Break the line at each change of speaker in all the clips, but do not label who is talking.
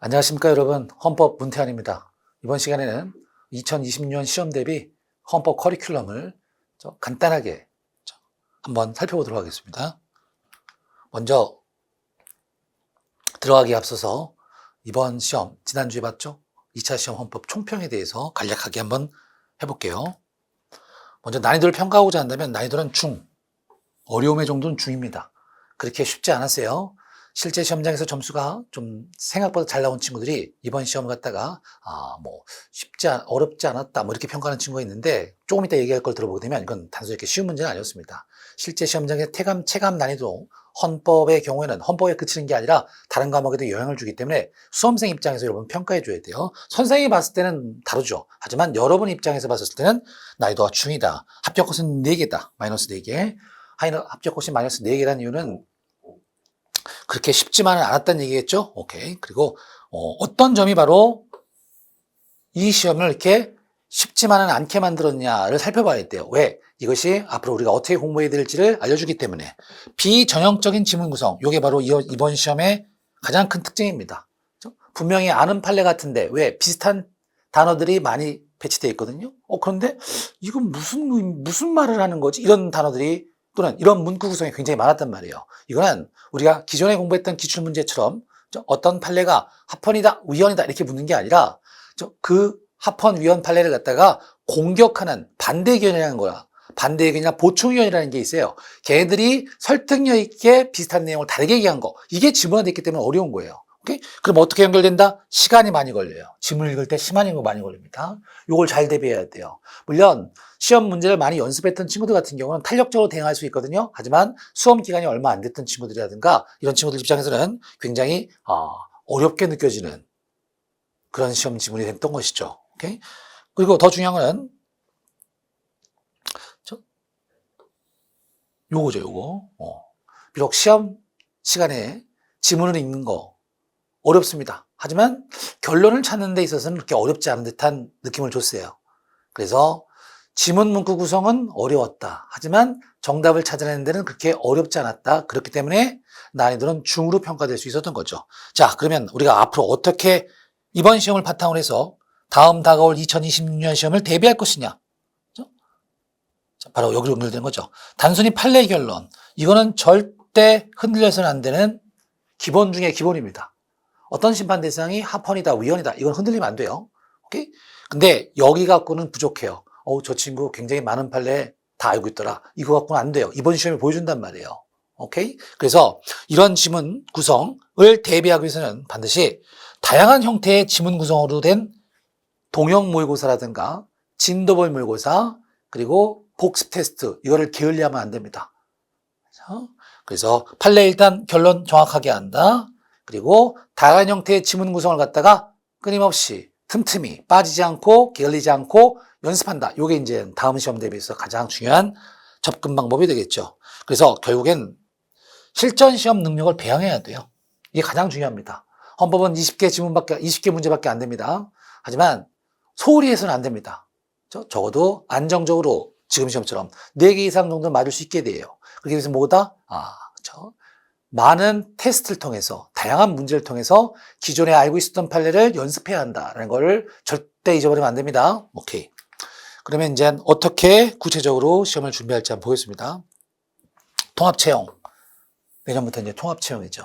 안녕하십니까 여러분, 헌법 문태환입니다. 이번 시간에는 2020년 시험 대비 헌법 커리큘럼을 간단하게 한번 살펴보도록 하겠습니다. 먼저 들어가기에 앞서서 이번 시험 지난주에 봤죠? 2차 시험 헌법 총평에 대해서 간략하게 한번 해볼게요. 먼저 난이도를 평가하고자 한다면 난이도는 중, 어려움의 정도는 중입니다. 그렇게 쉽지 않았어요. 실제 시험장에서 점수가 좀 생각보다 잘 나온 친구들이 이번 시험을 갖다가 어렵지 않았다 이렇게 평가하는 친구가 있는데, 조금 이따 얘기할 걸 들어보게 되면 이건 단순히 이렇게 쉬운 문제는 아니었습니다. 실제 시험장의 체감 난이도, 헌법의 경우에는 헌법에 그치는 게 아니라 다른 과목에도 영향을 주기 때문에 수험생 입장에서 여러분 평가해 줘야 돼요. 선생님이 봤을 때는 다르죠. 하지만 여러분 입장에서 봤을 때는 난이도가 중이다. 합격 곳은 4개다. 마이너스 4개. 합격 곳이 마이너스 4개라는 이유는 그렇게 쉽지만은 않았다는 얘기겠죠? 오케이. 그리고 어떤 점이 바로 이 시험을 이렇게 쉽지만은 않게 만들었냐를 살펴봐야 돼요. 왜? 이것이 앞으로 우리가 어떻게 공부해야 될지를 알려주기 때문에. 비전형적인 지문 구성, 이게 바로 이번 시험의 가장 큰 특징입니다. 분명히 아는 판례 같은데 왜 비슷한 단어들이 많이 배치되어 있거든요. 그런데 이건 무슨 말을 하는 거지? 이런 단어들이 또는 이런 문구 구성이 굉장히 많았단 말이에요. 이거는 우리가 기존에 공부했던 기출문제처럼 어떤 판례가 합헌이다, 위헌이다 이렇게 묻는 게 아니라 그 합헌, 위헌 판례를 갖다가 공격하는 반대의견이라는 거야. 반대의견이나 보충의견이라는 게 있어요. 걔네들이 설득력 있게 비슷한 내용을 다르게 얘기한 거. 이게 지문화되어 있기 때문에 어려운 거예요. 오케이? 그럼 어떻게 연결된다? 시간이 많이 걸려요. 지문을 읽을 때 시간이 많이 걸립니다. 이걸 잘 대비해야 돼요. 물론 시험 문제를 많이 연습했던 친구들 같은 경우는 탄력적으로 대응할 수 있거든요. 하지만 수험 기간이 얼마 안 됐던 친구들이라든가 이런 친구들 입장에서는 굉장히 어렵게 느껴지는 그런 시험 지문이 됐던 것이죠. 오케이? 그리고 더 중요한 거는 요거죠, 요거. 비록 시험 시간에 지문을 읽는 거 어렵습니다. 하지만 결론을 찾는 데 있어서는 그렇게 어렵지 않은 듯한 느낌을 줬어요. 그래서 지문 문구 구성은 어려웠다. 하지만 정답을 찾아내는 데는 그렇게 어렵지 않았다. 그렇기 때문에 난이도는 중으로 평가될 수 있었던 거죠. 자, 그러면 우리가 앞으로 어떻게 이번 시험을 바탕으로 해서 다음 다가올 2026년 시험을 대비할 것이냐. 바로 여기로 연결되는 거죠. 단순히 판례 결론. 이거는 절대 흔들려서는 안 되는 기본 중에 기본입니다. 어떤 심판 대상이 합헌이다, 위헌이다. 이건 흔들리면 안 돼요. 오케이? 근데 여기 갖고는 부족해요. 저 친구 굉장히 많은 판례 다 알고 있더라. 이거 갖고는 안 돼요. 이번 시험에 보여준단 말이에요. 오케이? 그래서 이런 지문 구성을 대비하기 위해서는 반드시 다양한 형태의 지문 구성으로 된 동형 모의고사라든가 진도벌 모의고사 그리고 복습 테스트 이거를 게을리하면 안 됩니다. 그래서 판례 일단 결론 정확하게 한다. 그리고 다양한 형태의 지문 구성을 갖다가 끊임없이 틈틈이 빠지지 않고 게을리지 않고 연습한다. 이게 이제 다음 시험 대비해서 가장 중요한 접근 방법이 되겠죠. 그래서 결국엔 실전 시험 능력을 배양해야 돼요. 이게 가장 중요합니다. 헌법은 20개 문제밖에 안 됩니다. 하지만 소홀히 해서는 안 됩니다. 적어도 안정적으로 지금 시험처럼 4개 이상 정도 맞을 수 있게 돼요. 그렇게 해서 뭐다? 많은 테스트를 통해서 다양한 문제를 통해서 기존에 알고 있었던 판례를 연습해야 한다는 걸 절대 잊어버리면 안 됩니다. 오케이. 그러면 이제 어떻게 구체적으로 시험을 준비할지 한번 보겠습니다. 통합채용. 내년부터 이제 통합채용이죠.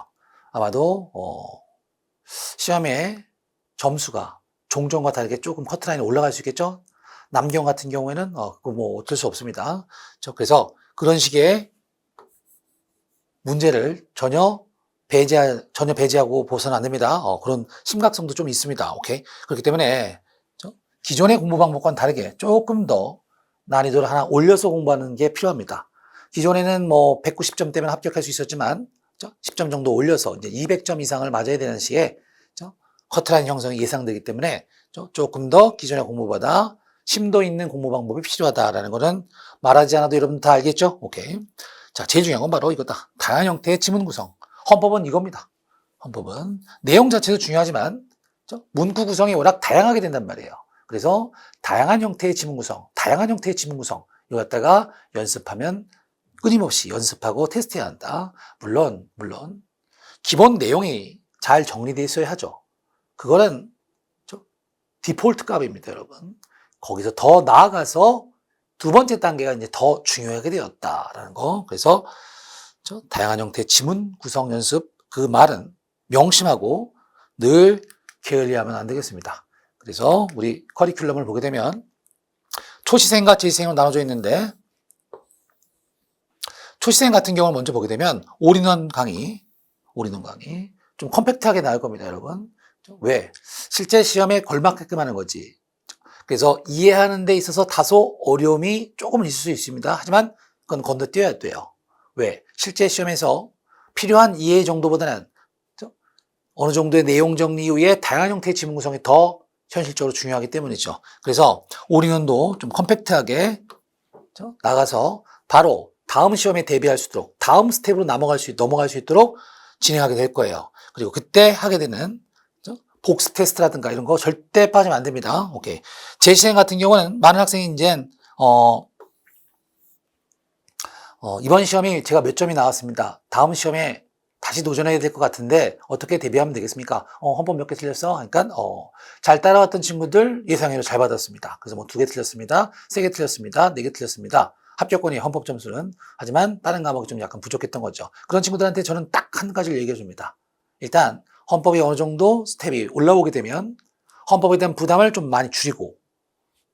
아마도 시험의 점수가 종전과 다르게 조금 커트라인이 올라갈 수 있겠죠? 남경 같은 경우에는 어쩔 수 없습니다. 그래서 그런 식의 문제를 전혀 배제하고 보서는 안 됩니다. 그런 심각성도 좀 있습니다. 오케이. 그렇기 때문에 기존의 공부 방법과는 다르게 조금 더 난이도를 하나 올려서 공부하는 게 필요합니다. 기존에는 190점 되면 합격할 수 있었지만 10점 정도 올려서 이제 200점 이상을 맞아야 되는 시에 커트라인 형성이 예상되기 때문에 조금 더 기존의 공부보다 심도 있는 공부 방법이 필요하다라는 거는 말하지 않아도 여러분 다 알겠죠? 오케이. 자, 제일 중요한 건 바로 이거다. 다양한 형태의 지문 구성. 헌법은 이겁니다. 헌법은 내용 자체도 중요하지만 문구 구성이 워낙 다양하게 된단 말이에요. 그래서 다양한 형태의 지문 구성, 이거 갖다가 연습하면 끊임없이 연습하고 테스트해야 한다. 물론 기본 내용이 잘 정리되어 있어야 하죠. 그거는 디폴트 값입니다, 여러분. 거기서 더 나아가서 두 번째 단계가 이제 더 중요하게 되었다라는 거. 그래서 다양한 형태의 지문 구성 연습, 그 말은 명심하고 늘 게을리하면 안 되겠습니다. 그래서 우리 커리큘럼을 보게 되면 초시생과 재시생으로 나눠져 있는데, 초시생 같은 경우는 먼저 보게 되면 올인원 강의 좀 컴팩트하게 나올 겁니다, 여러분. 왜? 실제 시험에 걸맞게끔 하는 거지. 그래서 이해하는 데 있어서 다소 어려움이 조금은 있을 수 있습니다. 하지만 그건 건너뛰어야 돼요. 왜? 실제 시험에서 필요한 이해 정도보다는 어느 정도의 내용 정리 이후에 다양한 형태의 지문 구성이 더 현실적으로 중요하기 때문이죠. 그래서 올인원도 좀 컴팩트하게 나가서 바로 다음 시험에 대비할 수 있도록, 다음 스텝으로 넘어갈 수 있도록 진행하게 될 거예요. 그리고 그때 하게 되는 복습 테스트라든가 이런 거 절대 빠지면 안 됩니다. 오케이. 재시생 같은 경우는 많은 학생이 이제 이번 시험이 제가 몇 점이 나왔습니다. 다음 시험에 다시 도전해야 될 것 같은데 어떻게 대비하면 되겠습니까? 헌법 몇 개 틀렸어? 그러니까 잘 따라왔던 친구들 예상외로 잘 받았습니다. 그래서 뭐 2개 틀렸습니다. 3개 틀렸습니다. 4개 틀렸습니다. 합격권이 헌법 점수는. 하지만 다른 과목이 좀 약간 부족했던 거죠. 그런 친구들한테 저는 딱 한 가지를 얘기해 줍니다. 일단 헌법이 어느 정도 스텝이 올라오게 되면 헌법에 대한 부담을 좀 많이 줄이고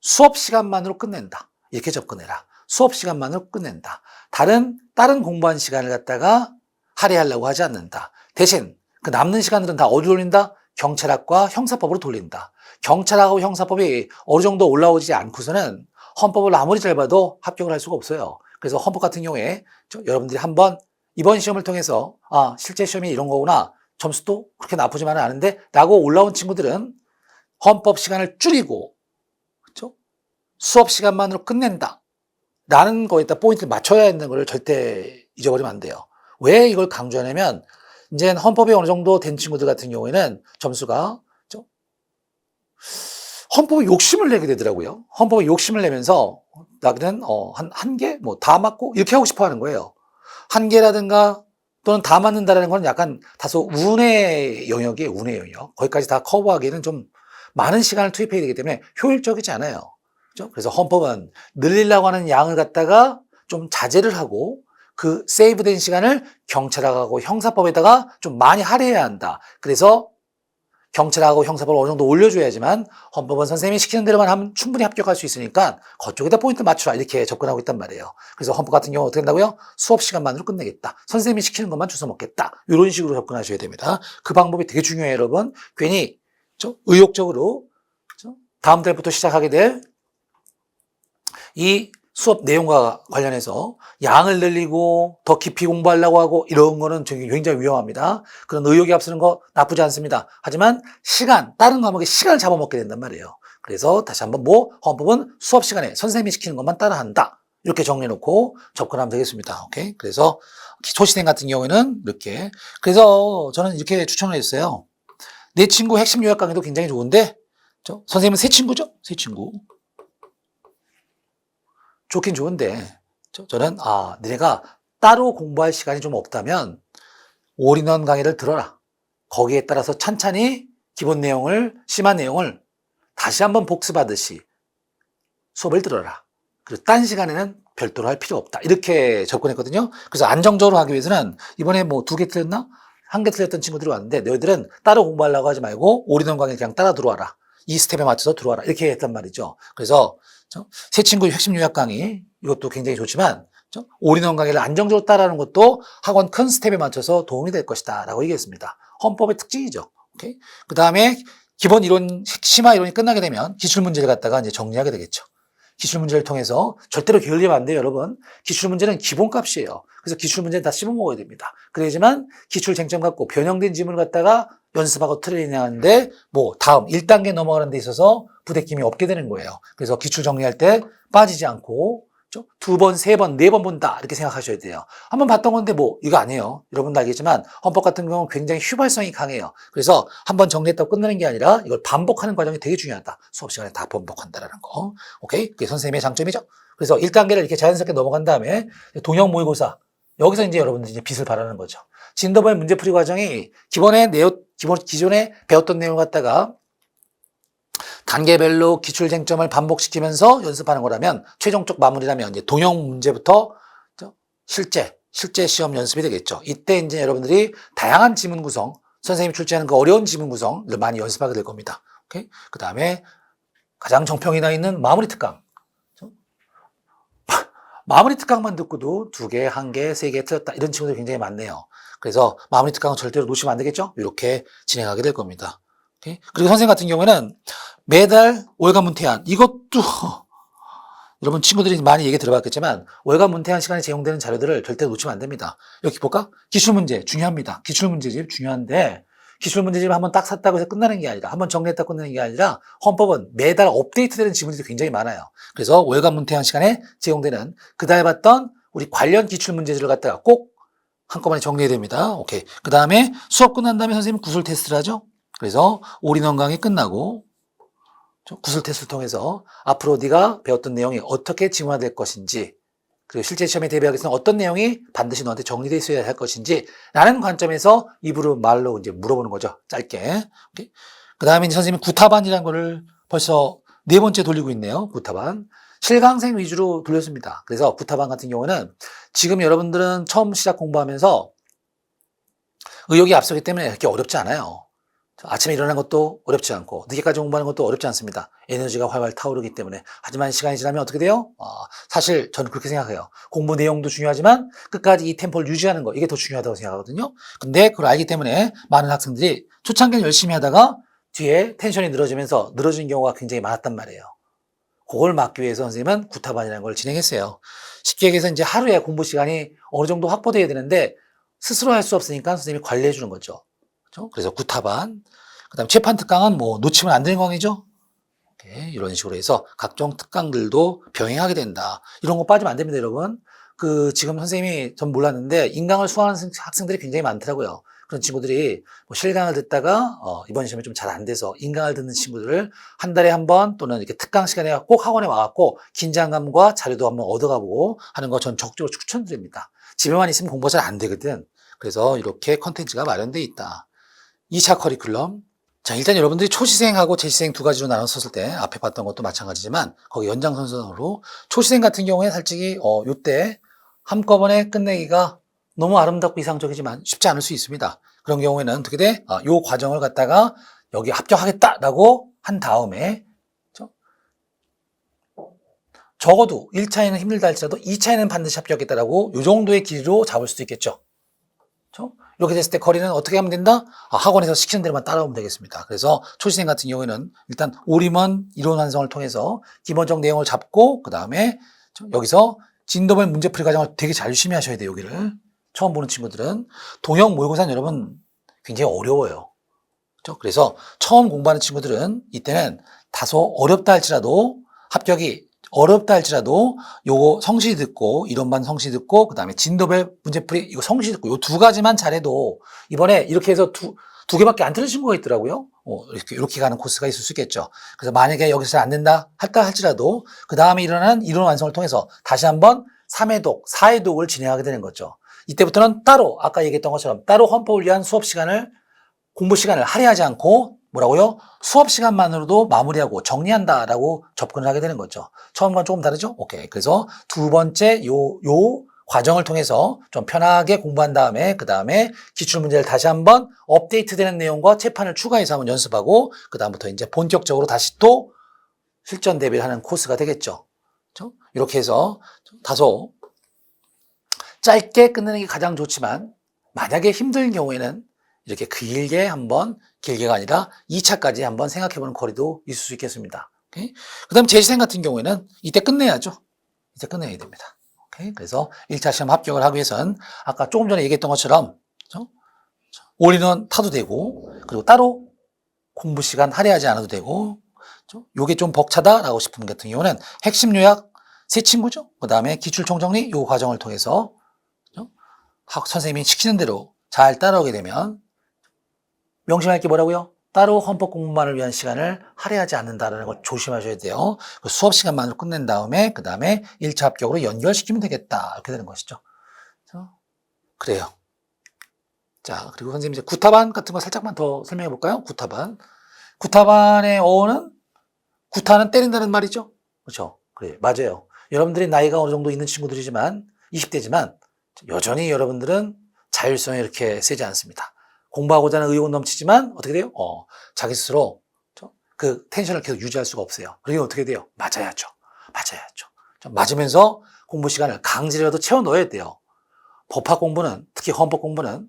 수업 시간만으로 끝낸다. 이렇게 접근해라. 수업 시간만으로 끝낸다. 다른 공부한 시간을 갖다가 할애하려고 하지 않는다. 대신 그 남는 시간들은 다 어디로 돌린다? 경찰학과 형사법으로 돌린다. 경찰하고 형사법이 어느 정도 올라오지 않고서는 헌법을 아무리 잘 봐도 합격을 할 수가 없어요. 그래서 헌법 같은 경우에 여러분들이 한번 이번 시험을 통해서 실제 시험이 이런 거구나. 점수도 그렇게 나쁘지만은 않은데 라고 올라온 친구들은 헌법 시간을 줄이고 그렇죠? 수업 시간만으로 끝낸다. 라는 거에다 포인트를 맞춰야 하는 걸 절대 잊어버리면 안 돼요. 왜 이걸 강조하냐면 이제 헌법이 어느 정도 된 친구들 같은 경우에는 점수가 헌법에 욕심을 내게 되더라고요. 헌법에 욕심을 내면서 나는 한 개? 뭐 다 맞고 이렇게 하고 싶어 하는 거예요. 한 개라든가 또는 다 맞는다라는 건 약간 다소 운의 영역이에요. 운의 영역. 거기까지 다 커버하기에는 좀 많은 시간을 투입해야 되기 때문에 효율적이지 않아요. 그렇죠? 그래서 헌법은 늘리려고 하는 양을 갖다가 좀 자제를 하고 그 세이브된 시간을 경찰하고 형사법에다가 좀 많이 할애해야 한다. 그래서 경찰하고 형사법을 어느 정도 올려줘야지만 헌법은 선생님이 시키는 대로만 하면 충분히 합격할 수 있으니까 그쪽에다 포인트 맞추라 이렇게 접근하고 있단 말이에요. 그래서 헌법 같은 경우 어떻게 한다고요? 수업 시간만으로 끝내겠다. 선생님이 시키는 것만 주워 먹겠다. 이런 식으로 접근하셔야 됩니다. 그 방법이 되게 중요해요, 여러분. 괜히 의욕적으로 다음 달부터 시작하게 될 이 수업 내용과 관련해서 양을 늘리고 더 깊이 공부하려고 하고 이런 거는 굉장히 위험합니다. 그런 의욕이 앞서는 거 나쁘지 않습니다. 하지만 다른 과목에 시간을 잡아먹게 된단 말이에요. 그래서 다시 한번 헌법은 수업 시간에 선생님이 시키는 것만 따라한다. 이렇게 정리해놓고 접근하면 되겠습니다. 오케이? 그래서 초시생 같은 경우에는 이렇게. 그래서 저는 이렇게 추천을 했어요. 내 친구 핵심 요약 강의도 굉장히 좋은데, 선생님은 새 친구죠? 새 친구. 좋긴 좋은데 저는 너네가 따로 공부할 시간이 좀 없다면 올인원 강의를 들어라. 거기에 따라서 찬찬히 기본 내용을 심한 내용을 다시 한번 복습하듯이 수업을 들어라. 그리고 딴 시간에는 별도로 할 필요 없다. 이렇게 접근했거든요. 그래서 안정적으로 하기 위해서는 이번에 뭐 2개 틀렸나? 1개 틀렸던 친구들이 왔는데 너희들은 따로 공부하려고 하지 말고 올인원 강의 그냥 따라 들어와라. 이 스텝에 맞춰서 들어와라. 이렇게 했단 말이죠. 그래서 새 친구의 핵심 요약 강의 이것도 굉장히 좋지만 올인원 강의를 안정적으로 따라하는 것도 학원 큰 스텝에 맞춰서 도움이 될 것이다 라고 얘기했습니다. 헌법의 특징이죠. 오케이? 그 다음에 기본 이론, 심화 이론이 끝나게 되면 기출문제를 갖다가 이제 정리하게 되겠죠. 기출문제를 통해서 절대로 게을리면 안 돼요, 여러분. 기출문제는 기본값이에요. 그래서 기출문제는 다 씹어먹어야 됩니다. 그래야지만 기출 쟁점 갖고 변형된 지문을 갖다가 연습하고 트레이닝하는데 다음 1단계 넘어가는 데 있어서 부대낌이 없게 되는 거예요. 그래서 기출 정리할 때 빠지지 않고 2번, 3번, 4번 본다 이렇게 생각하셔야 돼요. 한번 봤던 건데 이거 아니에요. 여러분도 알겠지만 헌법 같은 경우는 굉장히 휘발성이 강해요. 그래서 한번 정리했다고 끝나는 게 아니라 이걸 반복하는 과정이 되게 중요하다. 수업 시간에 다 반복한다라는 거. 오케이? 그게 선생님의 장점이죠. 그래서 1단계를 이렇게 자연스럽게 넘어간 다음에 동형 모의고사 여기서 이제 여러분들이 이제 빛을 발하는 거죠. 진도별 문제풀이 과정이 기존에 배웠던 내용을 갖다가 단계별로 기출쟁점을 반복시키면서 연습하는 거라면, 최종적 마무리라면 이제 동형 문제부터 실제 시험 연습이 되겠죠. 이때 이제 여러분들이 다양한 지문 구성, 선생님이 출제하는 그 어려운 지문 구성을 많이 연습하게 될 겁니다. 오케이? 그 다음에 가장 정평이 나 있는 마무리 특강. 마무리 특강만 듣고도 2개, 1개, 3개 틀렸다. 이런 친구들이 굉장히 많네요. 그래서 마무리 특강은 절대로 놓치면 안 되겠죠? 이렇게 진행하게 될 겁니다. 오케이? 그리고 선생님 같은 경우에는 매달 월간 문태한, 이것도 여러분 친구들이 많이 얘기 들어봤겠지만 월간 문태한 시간에 제공되는 자료들을 절대 놓치면 안 됩니다. 여기 볼까? 기출문제 중요합니다. 기출문제집 중요한데, 기출문제집 한번 딱 샀다고 해서 끝나는 게 아니라, 한번 정리했다 끝나는 게 아니라, 헌법은 매달 업데이트되는 지문들이 굉장히 많아요. 그래서 월간 문태한 시간에 제공되는 그달에 봤던 우리 관련 기출문제들을 갖다가 꼭 한꺼번에 정리해야 됩니다. 오케이. 그 다음에 수업 끝난 다음에 선생님 구술 테스트를 하죠. 그래서 올인원 강의 끝나고 구술 테스트를 통해서 앞으로 네가 배웠던 내용이 어떻게 지문화될 것인지, 그리고 실제 시험에 대비하기 위해서는 어떤 내용이 반드시 너한테 정리되어 있어야 할 것인지 라는 관점에서 입으로 말로 이제 물어보는 거죠. 짧게. 그 다음에 선생님이 구타반이라는 거를 벌써 4번째 돌리고 있네요. 구타반. 실강생 위주로 돌렸습니다. 그래서 구타반 같은 경우는 지금 여러분들은 처음 시작 공부하면서 의욕이 앞서기 때문에 그렇게 어렵지 않아요. 아침에 일어나는 것도 어렵지 않고 늦게까지 공부하는 것도 어렵지 않습니다. 에너지가 활활 타오르기 때문에. 하지만 시간이 지나면 어떻게 돼요? 사실 저는 그렇게 생각해요. 공부 내용도 중요하지만 끝까지 이 템포를 유지하는 거, 이게 더 중요하다고 생각하거든요. 근데 그걸 알기 때문에 많은 학생들이 초창기는 열심히 하다가 뒤에 텐션이 늘어지면서 늘어진 경우가 굉장히 많았단 말이에요. 그걸 막기 위해서 선생님은 구타반이라는 걸 진행했어요. 쉽게 얘기해서 이제 하루에 공부 시간이 어느 정도 확보돼야 되는데 스스로 할 수 없으니까 선생님이 관리해 주는 거죠. 그래서 구타반, 그 다음에 재판 특강은 뭐 놓치면 안 되는 강의죠. 이런 식으로 해서 각종 특강들도 병행하게 된다. 이런 거 빠지면 안 됩니다, 여러분. 지금 선생님이 전 몰랐는데 인강을 수강하는 학생들이 굉장히 많더라고요. 그런 친구들이 뭐 실강을 듣다가 이번 시험에 좀 잘 안 돼서 인강을 듣는 친구들을 한 달에 한 번 또는 이렇게 특강 시간에 꼭 학원에 와갖고 긴장감과 자료도 한번 얻어가보고 하는 거 전 적극적으로 추천드립니다. 집에만 있으면 공부가 잘 안 되거든. 그래서 이렇게 컨텐츠가 마련되어 있다. 2차 커리큘럼. 자, 일단 여러분들이 초시생하고 재시생 2가지로 나눴었을 때 앞에 봤던 것도 마찬가지지만 거기 연장선상으로 초시생 같은 경우에 솔직히 요때 한꺼번에 끝내기가 너무 아름답고 이상적이지만 쉽지 않을 수 있습니다. 그런 경우에는 어떻게 돼? 요 과정을 갖다가 여기 합격하겠다라고 한 다음에 적어도 1차에는 힘들다 할지라도 2차에는 반드시 합격하겠다라고 요 정도의 길이로 잡을 수도 있겠죠. 이렇게 됐을 때 거리는 어떻게 하면 된다? 학원에서 시키는 대로만 따라오면 되겠습니다. 그래서 초시생 같은 경우에는 일단 올인원 이론 완성을 통해서 기본적 내용을 잡고 그 다음에 여기서 진도별 문제풀이 과정을 되게 잘 열심히 하셔야 돼요. 여기를 처음 보는 친구들은 동형 모의고사는 여러분 굉장히 어려워요. 그래서 처음 공부하는 친구들은 이때는 다소 어렵다 할지라도 합격이 어렵다 할지라도 요거 성시 듣고 이론반 성시 듣고 그 다음에 진도별 문제풀이 이거 성시 듣고 요 2가지만 잘해도 이번에 이렇게 해서 두 개밖에 안 틀린 친구가 있더라고요. 이렇게 가는 코스가 있을 수 있겠죠. 그래서 만약에 여기서 안 된다 할지라도 그 다음에 일어나는 이론 완성을 통해서 다시 한번 3회독, 4회독을 진행하게 되는 거죠. 이때부터는 따로 아까 얘기했던 것처럼 따로 헌법을 위한 수업 시간을 공부 시간을 할애하지 않고 뭐라고요? 수업 시간만으로도 마무리하고 정리한다라고 접근을 하게 되는 거죠. 처음과는 조금 다르죠? 오케이. 그래서 2번째 요 과정을 통해서 좀 편하게 공부한 다음에 그 다음에 기출문제를 다시 한번 업데이트되는 내용과 채판을 추가해서 한번 연습하고 그 다음부터 이제 본격적으로 다시 또 실전 대비를 하는 코스가 되겠죠. 그렇죠? 이렇게 해서 다소 짧게 끝내는 게 가장 좋지만 만약에 힘든 경우에는 이렇게 길게 한번 길게가 아니라 2차까지 한번 생각해보는 거리도 있을 수 있겠습니다. 그 다음 재시생 같은 경우에는 이때 끝내야죠. 이때 끝내야 됩니다. 오케이? 그래서 1차 시험 합격을 하기 위해서는 아까 조금 전에 얘기했던 것처럼 올인원 타도 되고 그리고 따로 공부 시간 할애하지 않아도 되고 요게 좀 벅차다라고 싶은 같은 경우는 핵심 요약 세 친구죠. 그 다음에 기출 총정리 요 과정을 통해서 선생님이 시키는 대로 잘 따라오게 되면 명심할 게 뭐라고요? 따로 헌법 공부만을 위한 시간을 할애하지 않는다라는 걸 조심하셔야 돼요. 그 수업 시간만으로 끝낸 다음에 그 다음에 1차 합격으로 연결시키면 되겠다. 이렇게 되는 것이죠. 그래요. 자, 그리고 선생님 이제 구타반 같은 거 살짝만 더 설명해 볼까요? 구타반. 구타반의 어원은 구타는 때린다는 말이죠. 그렇죠? 그래, 맞아요. 여러분들이 나이가 어느 정도 있는 친구들이지만 20대지만 여전히 여러분들은 자율성이 이렇게 세지 않습니다. 공부하고자 하는 의욕은 넘치지만 어떻게 돼요? 자기 스스로 그 텐션을 계속 유지할 수가 없어요. 그러면 어떻게 돼요? 맞아야죠. 맞아야죠. 맞으면서 공부 시간을 강제로라도 채워 넣어야 돼요. 법학 공부는, 특히 헌법 공부는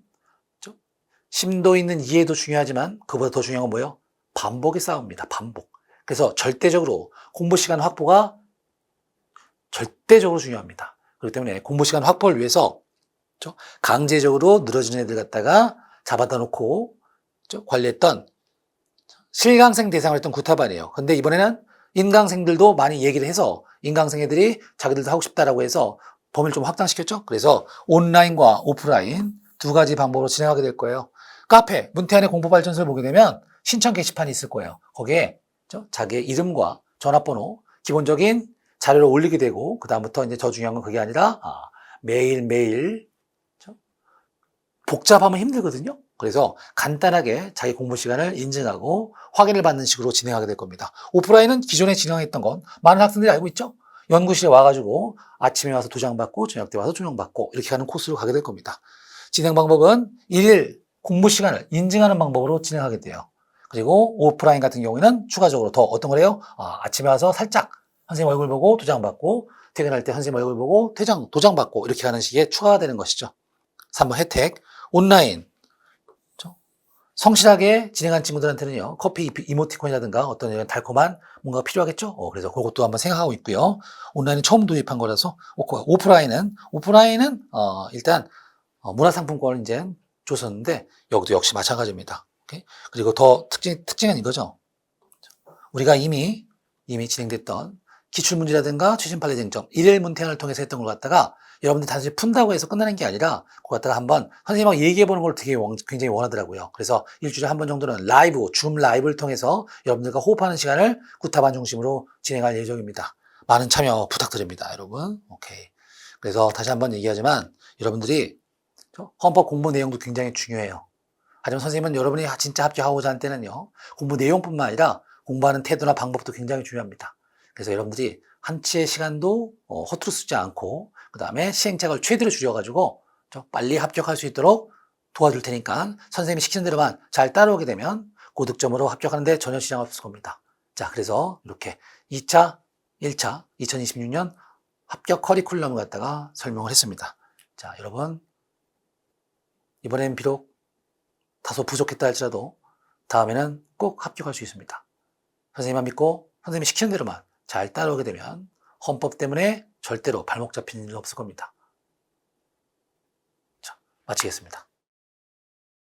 심도 있는 이해도 중요하지만 그보다 더 중요한 건 뭐예요? 반복의 싸움입니다. 반복. 그래서 절대적으로 공부 시간 확보가 절대적으로 중요합니다. 그렇기 때문에 공부 시간 확보를 위해서 강제적으로 늘어지는 애들 갖다가 잡아다 놓고 관리했던 실강생 대상을 했던 구타반이에요. 근데 이번에는 인강생들도 많이 얘기를 해서 인강생 애들이 자기들도 하고 싶다라고 해서 범위를 좀 확장시켰죠. 그래서 온라인과 오프라인 두 가지 방법으로 진행하게 될 거예요. 카페, 문태안의 공부발전소를 보게 되면 신청 게시판이 있을 거예요. 거기에 자기의 이름과 전화번호, 기본적인 자료를 올리게 되고 그 다음부터 이제 더 중요한 건 그게 아니라 매일매일 복잡하면 힘들거든요. 그래서 간단하게 자기 공부 시간을 인증하고 확인을 받는 식으로 진행하게 될 겁니다. 오프라인은 기존에 진행했던 건 많은 학생들이 알고 있죠. 연구실에 와가지고 아침에 와서 도장받고 저녁 때 와서 조명받고 이렇게 가는 코스로 가게 될 겁니다. 진행 방법은 일일 공부 시간을 인증하는 방법으로 진행하게 돼요. 그리고 오프라인 같은 경우에는 추가적으로 더 어떤 걸 해요? 아침에 와서 살짝 선생님 얼굴 보고 도장받고 퇴근할 때 선생님 얼굴 보고 도장받고 이렇게 하는 식의 추가가 되는 것이죠. 3번 혜택, 온라인. 성실하게 진행한 친구들한테는요, 커피 이모티콘이라든가 어떤 이런 달콤한 뭔가가 필요하겠죠? 그래서 그것도 한번 생각하고 있고요. 온라인은 처음 도입한 거라서, 오프라인은 일단, 문화상품권을 이제 줬었는데, 여기도 역시 마찬가지입니다. 오케이? 그리고 더 특징은 이거죠. 우리가 이미 진행됐던 기출문제라든가 최신판례 쟁점, 일일 문태안을 통해서 했던 걸 갖다가 여러분들 단순히 푼다고 해서 끝나는 게 아니라 그거 갖다가 한번 선생님하고 얘기해보는 걸 되게 굉장히 원하더라고요. 그래서 일주일에 한 번 정도는 줌 라이브를 통해서 여러분들과 호흡하는 시간을 구타반 중심으로 진행할 예정입니다. 많은 참여 부탁드립니다, 여러분. 오케이. 그래서 다시 한번 얘기하지만 여러분들이 헌법 공부 내용도 굉장히 중요해요. 하지만 선생님은 여러분이 진짜 합격하고자 하는 때는요, 공부 내용뿐만 아니라 공부하는 태도나 방법도 굉장히 중요합니다. 그래서 여러분들이 한치의 시간도 허투루 쓰지 않고 그 다음에 시행착오를 최대로 줄여가지고 빨리 합격할 수 있도록 도와줄 테니까 선생님이 시키는 대로만 잘 따라오게 되면 고득점으로 합격하는데 전혀 지장 없을 겁니다. 자, 그래서 이렇게 2차, 1차 2026년 합격 커리큘럼을 갖다가 설명을 했습니다. 자, 여러분 이번엔 비록 다소 부족했다 할지라도 다음에는 꼭 합격할 수 있습니다. 선생님만 믿고 선생님이 시키는 대로만 잘 따라오게 되면 헌법 때문에 절대로 발목 잡히는 일 없을 겁니다. 자, 마치겠습니다.